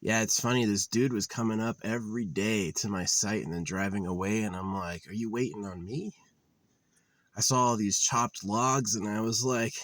Yeah, it's funny. This dude was coming up every day to my site and then driving away. And I'm like, are you waiting on me? I saw all these chopped logs and I was like,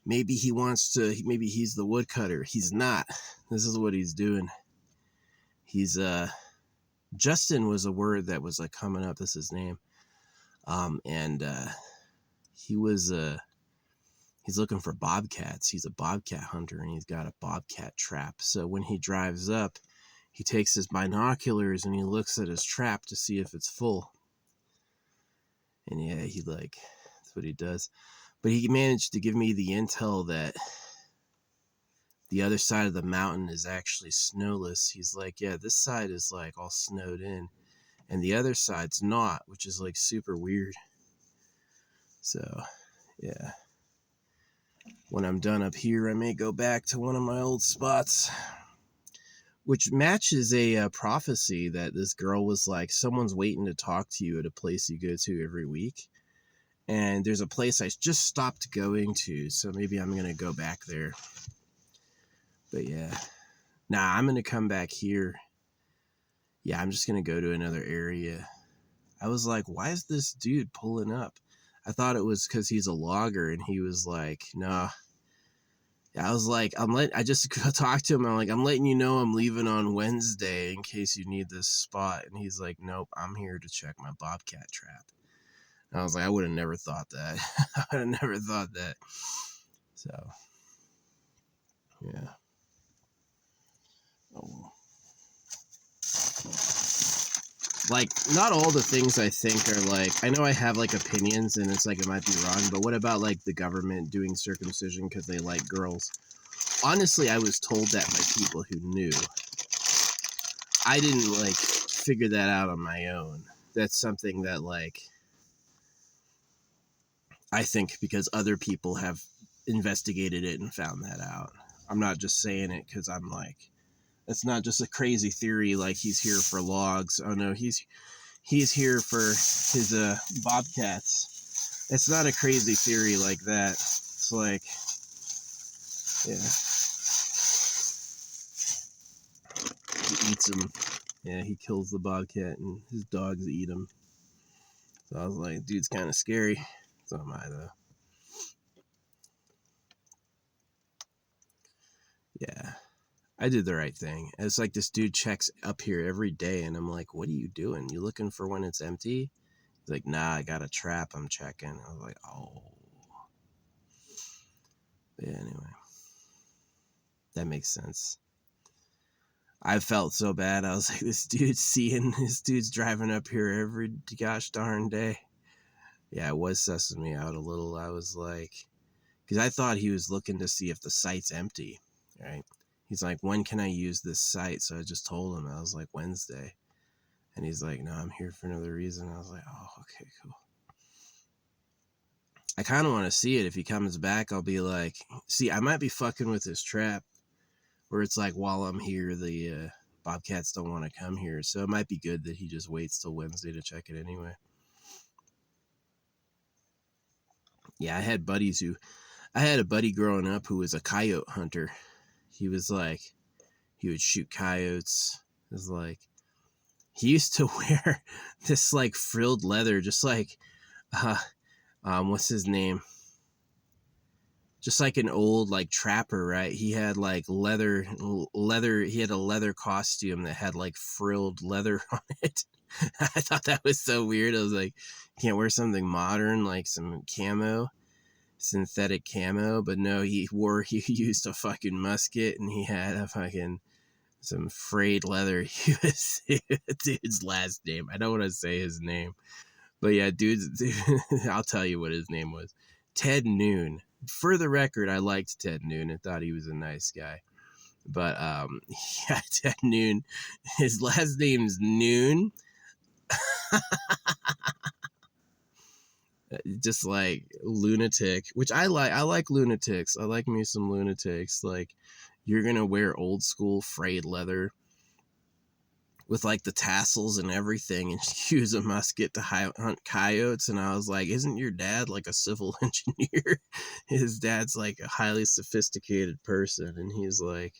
maybe he wants to, maybe he's the woodcutter. He's not. This is what he's doing. He's, Justin was a word that was like coming up. That's his name. And he was, he's looking for bobcats. He's a bobcat hunter and he's got a bobcat trap. So when he drives up, he takes his binoculars and he looks at his trap to see if it's full. And yeah, that's what he does. But he managed to give me the intel that the other side of the mountain is actually snowless. He's like, yeah, this side is like all snowed in and the other side's not, which is like super weird. So yeah, when I'm done up here, I may go back to one of my old spots, which matches a prophecy that this girl was like, someone's waiting to talk to you at a place you go to every week. And there's a place I just stopped going to, so maybe I'm going to go back there. But yeah, I'm going to come back here. Yeah, I'm just going to go to another area. I was like, why is this dude pulling up? I thought it was because he's a logger, and he was like, nah. I was like, I just talked to him. I'm like, I'm letting you know I'm leaving on Wednesday in case you need this spot. And he's like, nope, I'm here to check my bobcat trap. And I was like, I would have never thought that. I would have never thought that. So, yeah. Oh. Like, not all the things I think are like, I know I have like opinions and it's like it might be wrong, but what about like the government doing circumcision because they like girls? Honestly, I was told that by people who knew. I didn't like figure that out on my own. That's something that like I think because other people have investigated it and found that out. I'm not just saying it because I'm like, it's not just a crazy theory like he's here for logs. Oh no, he's here for his bobcats. It's not a crazy theory like that. It's like, yeah, he eats them. Yeah, he kills the bobcat and his dogs eat him. So I was like, dude's kind of scary. So am I though. Yeah, I did the right thing. It's like this dude checks up here every day, and I'm like, what are you doing? You looking for when it's empty? He's like, nah, I got a trap I'm checking. I was like, oh. But yeah, anyway, that makes sense. I felt so bad. I was like, this dude's driving up here every gosh darn day. Yeah, it was sussing me out a little. I was like, because I thought he was looking to see if the site's empty, right? He's like, when can I use this site? So I just told him, I was like, Wednesday. And he's like, no, I'm here for another reason. I was like, oh, okay, cool. I kind of want to see it. If he comes back, I'll be like, see, I might be fucking with his trap where it's like, while I'm here, the bobcats don't want to come here. So it might be good that he just waits till Wednesday to check it anyway. Yeah, I had a buddy growing up who was a coyote hunter. He was like, he would shoot coyotes. It was like, he used to wear this like frilled leather, just like, what's his name? Just like an old like trapper, right? He had like leather. He had a leather costume that had like frilled leather on it. I thought that was so weird. I was like, can't wear something modern like some camo, synthetic camo. But no, he used a fucking musket and he had a fucking some frayed leather. He was dude's last name. I don't want to say his name, but yeah, dude, I'll tell you what his name was. Ted Noon. For the record, I liked Ted Noon and thought he was a nice guy. But yeah, Ted Noon. His last name's Noon. Just like lunatic, which I like. I like lunatics. I like me some lunatics. Like, you're gonna wear old school frayed leather with like the tassels and everything and use a musket to hunt coyotes. And I was like, isn't your dad like a civil engineer? His dad's like a highly sophisticated person. And he's like,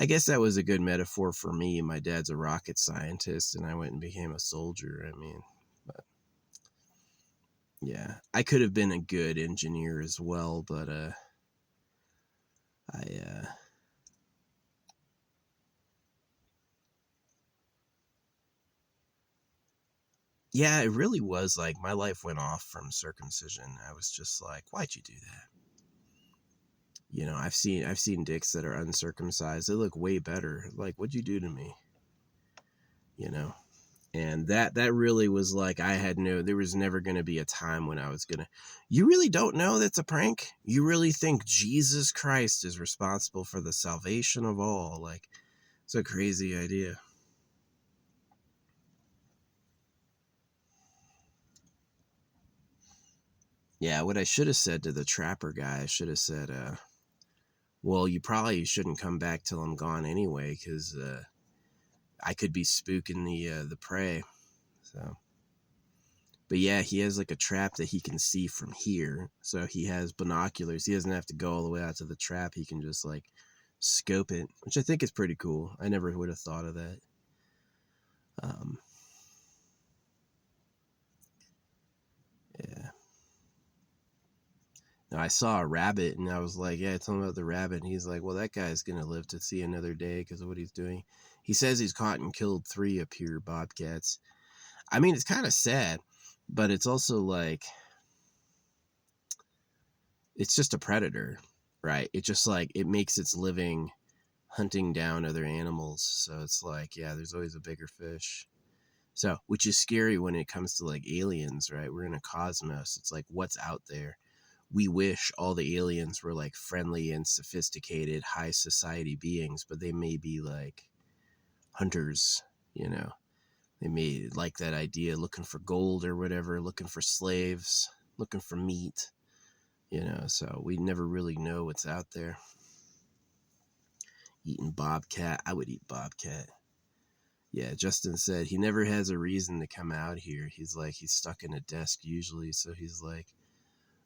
I guess that was a good metaphor for me. My dad's a rocket scientist, and I went and became a soldier. I mean, but yeah, I could have been a good engineer as well, but I yeah, it really was like my life went off from circumcision. I was just like, why'd you do that? You know, I've seen dicks that are uncircumcised. They look way better. Like, what'd you do to me? You know? And that really was like, there was never going to be a time when I was going to, you really don't know that's a prank? You really think Jesus Christ is responsible for the salvation of all? Like, it's a crazy idea. Yeah, what I should have said to the trapper guy, I should have said, well, you probably shouldn't come back till I'm gone anyway, because I could be spooking the prey. So, but yeah, he has like a trap that he can see from here. So he has binoculars. He doesn't have to go all the way out to the trap. He can just like scope it, which I think is pretty cool. I never would have thought of that. Um, yeah. Now, I saw a rabbit and I was like, yeah, tell him about the rabbit. And he's like, well, that guy's going to live to see another day because of what he's doing. He says he's caught and killed 3 up here bobcats. I mean, it's kind of sad, but it's also like, it's just a predator, right? It just like, it makes its living hunting down other animals. So it's like, yeah, there's always a bigger fish. So, which is scary when it comes to like aliens, right? We're in a cosmos. It's like, what's out there? We wish all the aliens were like friendly and sophisticated, high society beings, but they may be like hunters, you know. They may like that idea, looking for gold or whatever, looking for slaves, looking for meat, you know. So we never really know what's out there. Eating bobcat. I would eat bobcat. Yeah, Justin said he never has a reason to come out here. He's like, he's stuck in a desk usually. So he's like,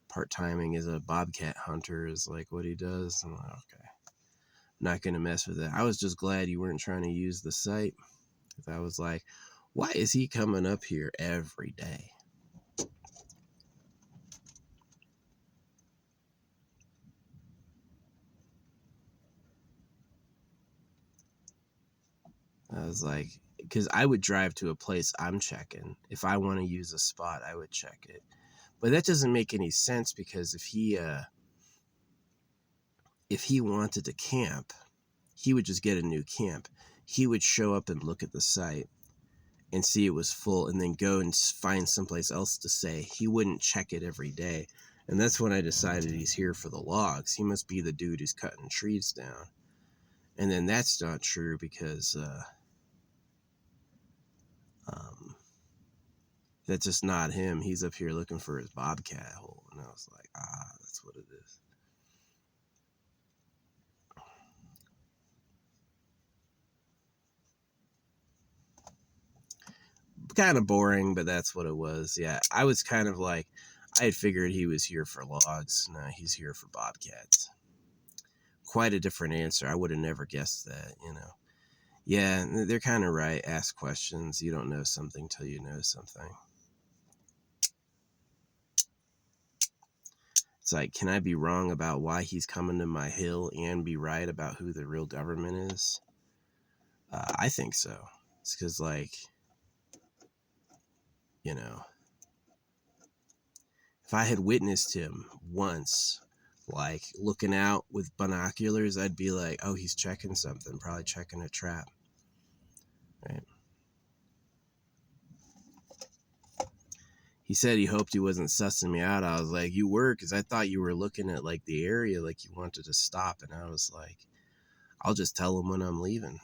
part timing as a bobcat hunter is like what he does. I'm like, okay, I'm not going to mess with that. I was just glad you weren't trying to use the site. Because I was like, why is he coming up here every day? I was like, because I would drive to a place I'm checking. If I want to use a spot, I would check it. But that doesn't make any sense because if he wanted to camp, he would just get a new camp. He would show up and look at the site and see it was full and then go and find someplace else to stay. He wouldn't check it every day. And that's when I decided he's here for the logs. He must be the dude who's cutting trees down. And then that's not true because that's just not him. He's up here looking for his bobcat hole. And I was like, that's what it is. Kind of boring, but that's what it was. Yeah, I was kind of like, I had figured he was here for logs. No, he's here for bobcats. Quite a different answer. I would have never guessed that, you know. Yeah, they're kind of right. Ask questions. You don't know something till you know something. It's like, can I be wrong about why he's coming to my hill and be right about who the real government is? I think so. It's because, like, you know, if I had witnessed him once, like looking out with binoculars, I'd be like, oh, he's checking something, probably checking a trap. Right. He said he hoped he wasn't sussing me out. I was like, you were, because I thought you were looking at like the area, like you wanted to stop. And I was like, I'll just tell him when I'm leaving.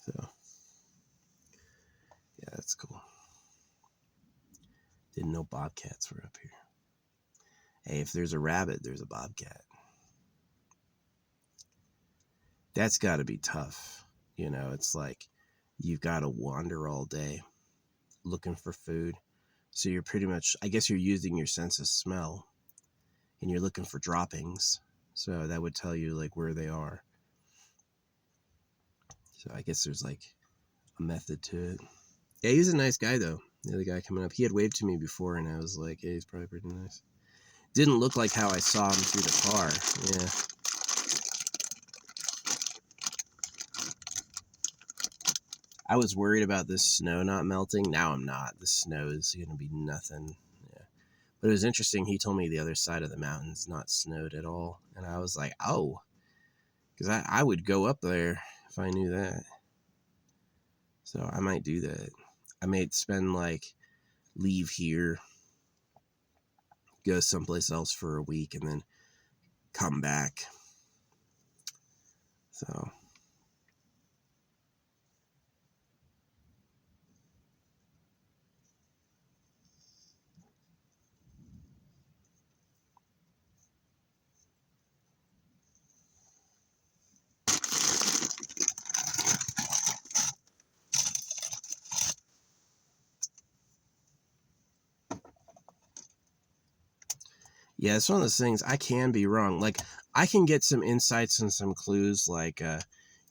So, yeah, that's cool. Didn't know bobcats were up here. Hey, if there's a rabbit, there's a bobcat. That's got to be tough. You know, it's like you've got to wander all day looking for food. So you're pretty much, I guess you're using your sense of smell and you're looking for droppings. So that would tell you like where they are. So I guess there's like a method to it. Yeah, he's a nice guy though. The other guy coming up, he had waved to me before, and I was like, "Hey, he's probably pretty nice." Didn't look like how I saw him through the car. Yeah. I was worried about this snow not melting. Now I'm not. The snow is gonna be nothing. Yeah. But it was interesting. He told me the other side of the mountain's not snowed at all, and I was like, "Oh," because I would go up there if I knew that. So I might do that. I might spend like leave here, go someplace else for a week, and then come back. So yeah, it's one of those things. I can be wrong. Like I can get some insights and some clues, like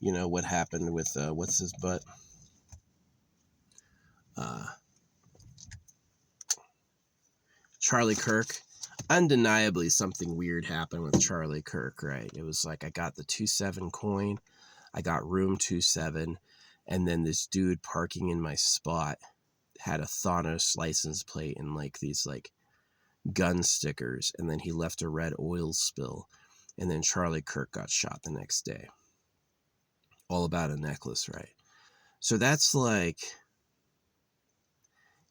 what happened with what's his butt, uh, Charlie Kirk. Undeniably, something weird happened with Charlie Kirk. Right? It was like I got the 2-7 coin, I got room 2-7, and then this dude parking in my spot had a Thanos license plate and like these like gun stickers, and then he left a red oil spill, and then Charlie Kirk got shot the next day. All about a necklace, right? So that's like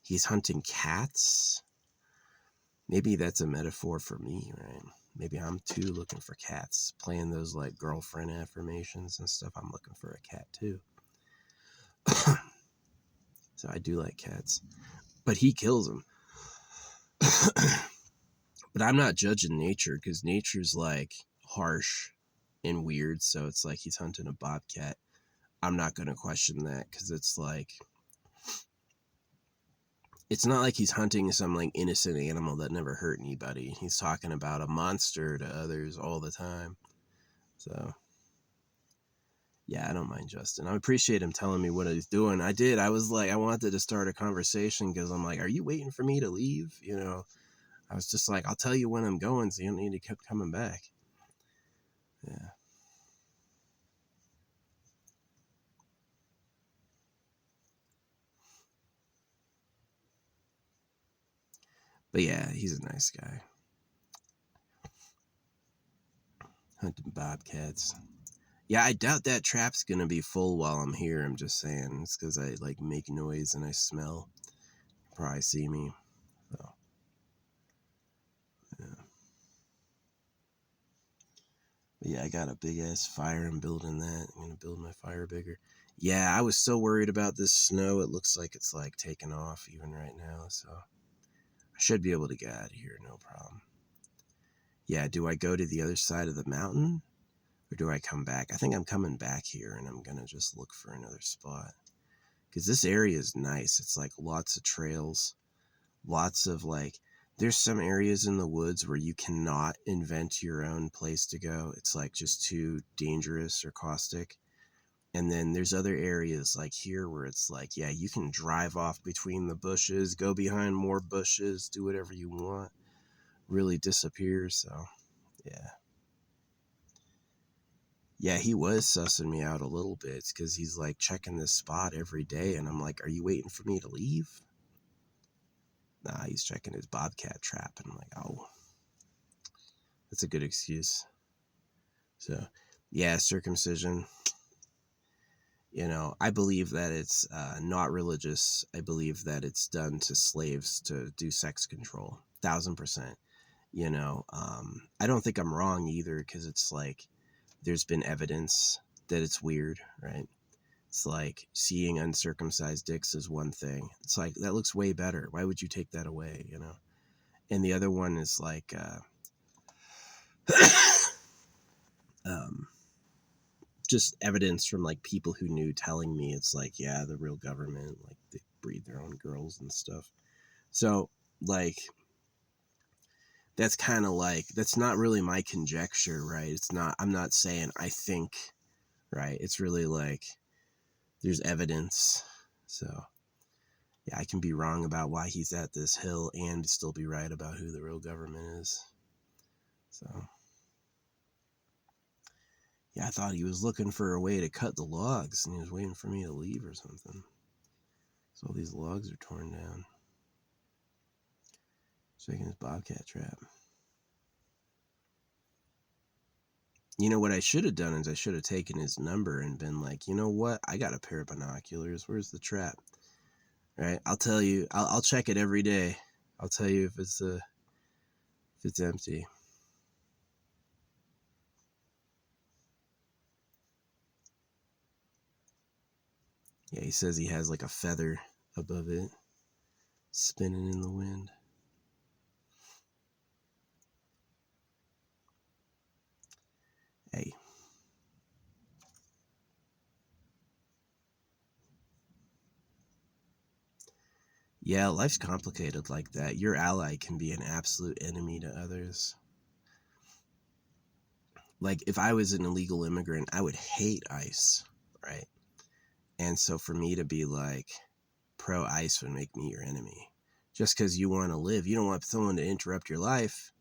he's hunting cats. Maybe that's a metaphor for me, right? Maybe I'm too looking for cats, playing those like girlfriend affirmations and stuff. I'm looking for a cat too. So I do like cats, but he kills them. But I'm not judging nature because nature's like harsh and weird. So it's like he's hunting a bobcat. I'm not going to question that because it's like, it's not like he's hunting some like innocent animal that never hurt anybody. He's talking about a monster to others all the time. So yeah, I don't mind Justin. I appreciate him telling me what he's doing. I did. I was like, I wanted to start a conversation because I'm like, are you waiting for me to leave? I was just like, I'll tell you when I'm going, so you don't need to keep coming back. Yeah. But yeah, he's a nice guy. Hunting bobcats. Yeah, I doubt that trap's gonna be full while I'm here. I'm just saying. It's because I like make noise and I smell. You probably see me. So, yeah. But yeah, I got a big ass fire. I'm building that. I'm gonna build my fire bigger. Yeah, I was so worried about this snow. It looks like it's like taking off even right now. So I should be able to get out of here, no problem. Yeah, do I go to the other side of the mountain? Or do I come back? I think I'm coming back here and I'm going to just look for another spot. Because this area is nice. It's like lots of trails, lots of like, there's some areas in the woods where you cannot invent your own place to go. It's like just too dangerous or caustic. And then there's other areas like here where it's like, yeah, you can drive off between the bushes, go behind more bushes, do whatever you want, really disappear. So, yeah. Yeah, he was sussing me out a little bit because he's like checking this spot every day. And I'm like, are you waiting for me to leave? Nah, he's checking his bobcat trap. And I'm like, oh, that's a good excuse. So, yeah, circumcision. I believe that it's not religious. I believe that it's done to slaves to do sex control. 1,000%. I don't think I'm wrong either because it's like there's been evidence that it's weird, right? It's like seeing uncircumcised dicks is one thing. It's like that looks way better. Why would you take that away? And the other one is like, um, just evidence from like people who knew telling me it's like, yeah, the real government, like they breed their own girls and stuff. So like that's kind of like, that's not really my conjecture, right? It's not, I'm not saying I think, right? It's really like there's evidence. So yeah, I can be wrong about why he's at this hill and still be right about who the real government is. So yeah, I thought he was looking for a way to cut the logs and he was waiting for me to leave or something. So all these logs are torn down. Checking his bobcat trap. You know what I should have done is I should have taken his number and been like, you know what? I got a pair of binoculars. Where's the trap? Right? I'll tell you. I'll check it every day. I'll tell you if it's empty. Yeah, he says he has like a feather above it, spinning in the wind. Hey. Yeah, life's complicated like that. Your ally can be an absolute enemy to others. Like, if I was an illegal immigrant, I would hate ICE, right? And so for me to be like pro-ICE would make me your enemy. Just because you want to live. You don't want someone to interrupt your life.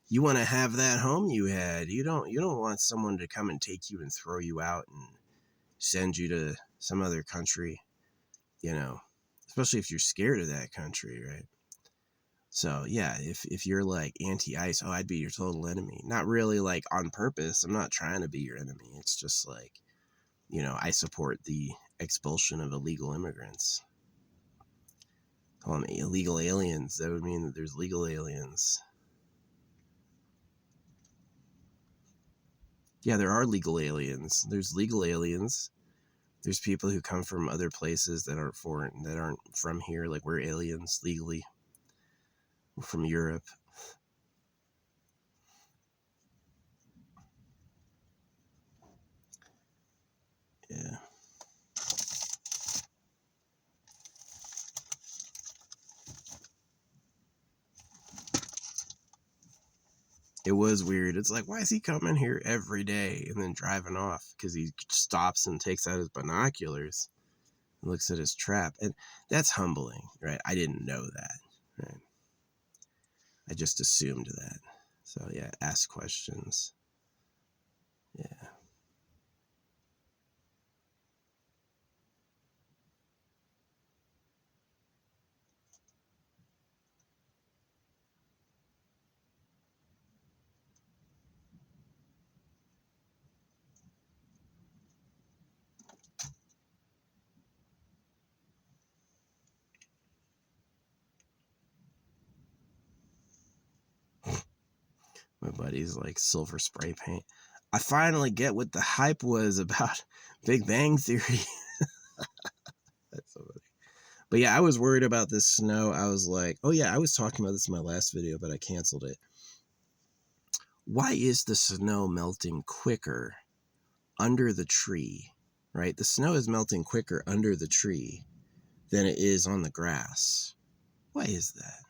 You want to have that home you had. You don't want someone to come and take you and throw you out and send you to some other country, especially if you're scared of that country, right? So yeah, if you're like anti-ICE, oh, I'd be your total enemy. Not really like on purpose. I'm not trying to be your enemy. It's just like, I support the expulsion of illegal immigrants. Call them illegal aliens. That would mean that there's legal aliens. Yeah, there are legal aliens. There's legal aliens. There's people who come from other places that aren't foreign, that aren't from here. Like, we're aliens legally. We're from Europe. Yeah. It was weird. It's like, why is he coming here every day and then driving off? Because he stops and takes out his binoculars and looks at his trap. And that's humbling, right? I didn't know that, right? I just assumed that. So yeah, ask questions. Yeah. My buddy's like, silver spray paint. I finally get what the hype was about Big Bang Theory. That's so funny. But yeah, I was worried about this snow. I was like, oh yeah, I was talking about this in my last video, but I canceled it. Why is the snow melting quicker under the tree, right? The snow is melting quicker under the tree than it is on the grass. Why is that?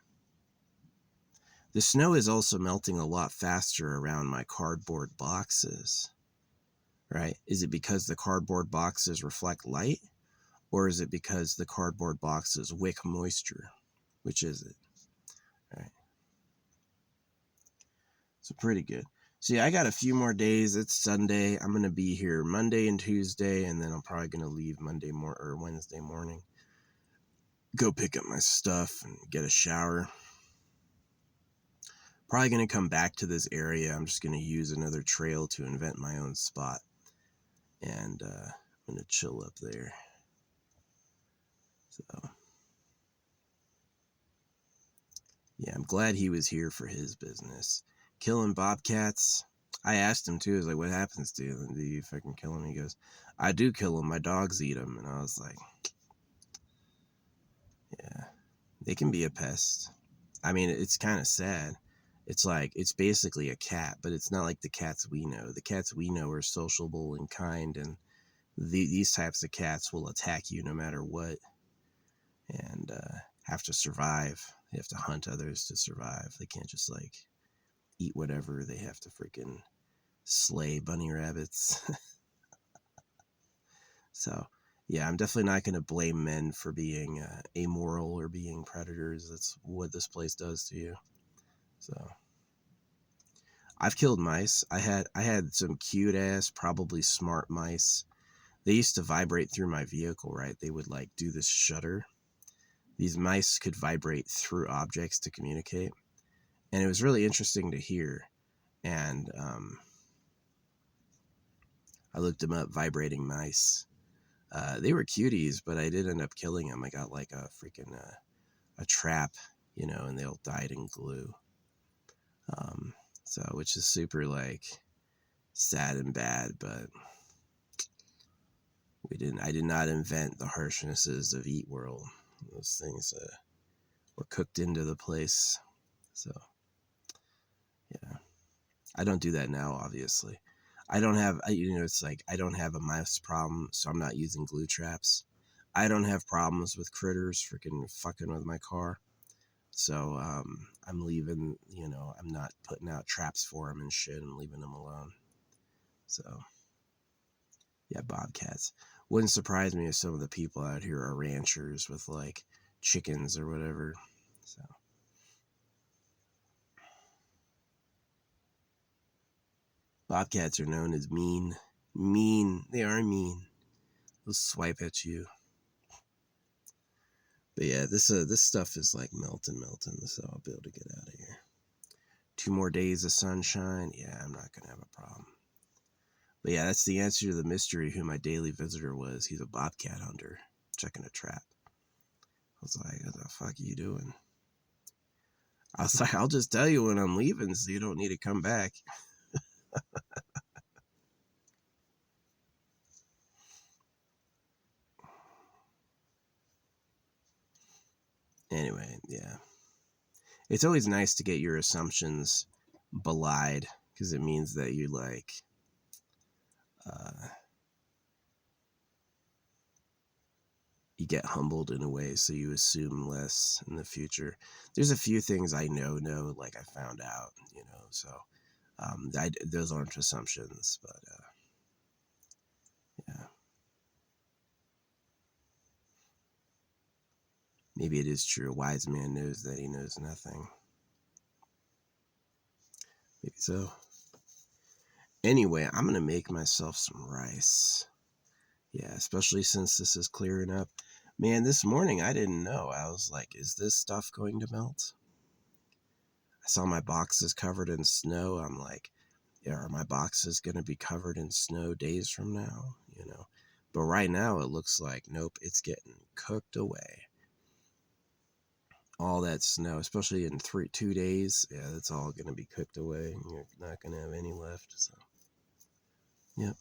The snow is also melting a lot faster around my cardboard boxes, right? Is it because the cardboard boxes reflect light, or is it because the cardboard boxes wick moisture? Which is it? Right. So pretty good. So yeah, I got a few more days. It's Sunday. I'm gonna be here Monday and Tuesday, and then I'm probably gonna leave Wednesday morning. Go pick up my stuff and get a shower. Probably gonna come back to this area. I'm just gonna use another trail to invent my own spot, and I'm gonna chill up there. So yeah, I'm glad he was here for his business. Killing bobcats. I asked him too. I was like, what happens to you? Do you fucking kill him? He goes, I do kill them. My dogs eat them. And I was like, yeah, they can be a pest. I mean, it's kind of sad. It's like, it's basically a cat, but it's not like the cats we know. The cats we know are sociable and kind, and these types of cats will attack you no matter what, and have to survive. They have to hunt others to survive. They can't just like eat whatever they have to freaking slay bunny rabbits. So, yeah, I'm definitely not going to blame men for being amoral or being predators. That's what this place does to you. So, I've killed mice. I had some cute ass, probably smart mice. They used to vibrate through my vehicle, right? They would like do this shutter. These mice could vibrate through objects to communicate, and it was really interesting to hear. And I looked them up, vibrating mice. They were cuties, but I did end up killing them. I got like a freaking a trap, and they all died in glue. Um, so which is super like sad and bad, but I did not invent the harshnesses of Eat World. Those things were cooked into the place. So yeah, I don't do that now, obviously. I don't have, it's like I don't have a mouse problem, so I'm not using glue traps. I don't have problems with critters freaking fucking with my car. So I'm leaving, I'm not putting out traps for them and shit. I'm leaving them alone. So yeah, bobcats. Wouldn't surprise me if some of the people out here are ranchers with like chickens or whatever. So bobcats are known as mean. Mean. They are mean. They'll swipe at you. But yeah, this stuff is like melting, so I'll be able to get out of here. 2 more days of sunshine. Yeah, I'm not gonna have a problem. But yeah, that's the answer to the mystery who my daily visitor was. He's a bobcat hunter checking a trap. I was like, what the fuck are you doing? I was like, I'll just tell you when I'm leaving so you don't need to come back. Anyway, yeah. It's always nice to get your assumptions belied because it means that you like uh, you get humbled in a way, so you assume less in the future. There's a few things I know, like I found out, so those aren't assumptions, but yeah, maybe it is true. A wise man knows that he knows nothing. Maybe so. Anyway, I'm gonna make myself some rice. Yeah, especially since this is clearing up. Man, this morning I didn't know. I was like, is this stuff going to melt? I saw my boxes covered in snow. I'm like, yeah, are my boxes going to be covered in snow days from now? But right now it looks like, nope, it's getting cooked away. All that snow, especially in 2 days, yeah, that's all going to be cooked away. You're not going to have any left. So, yep.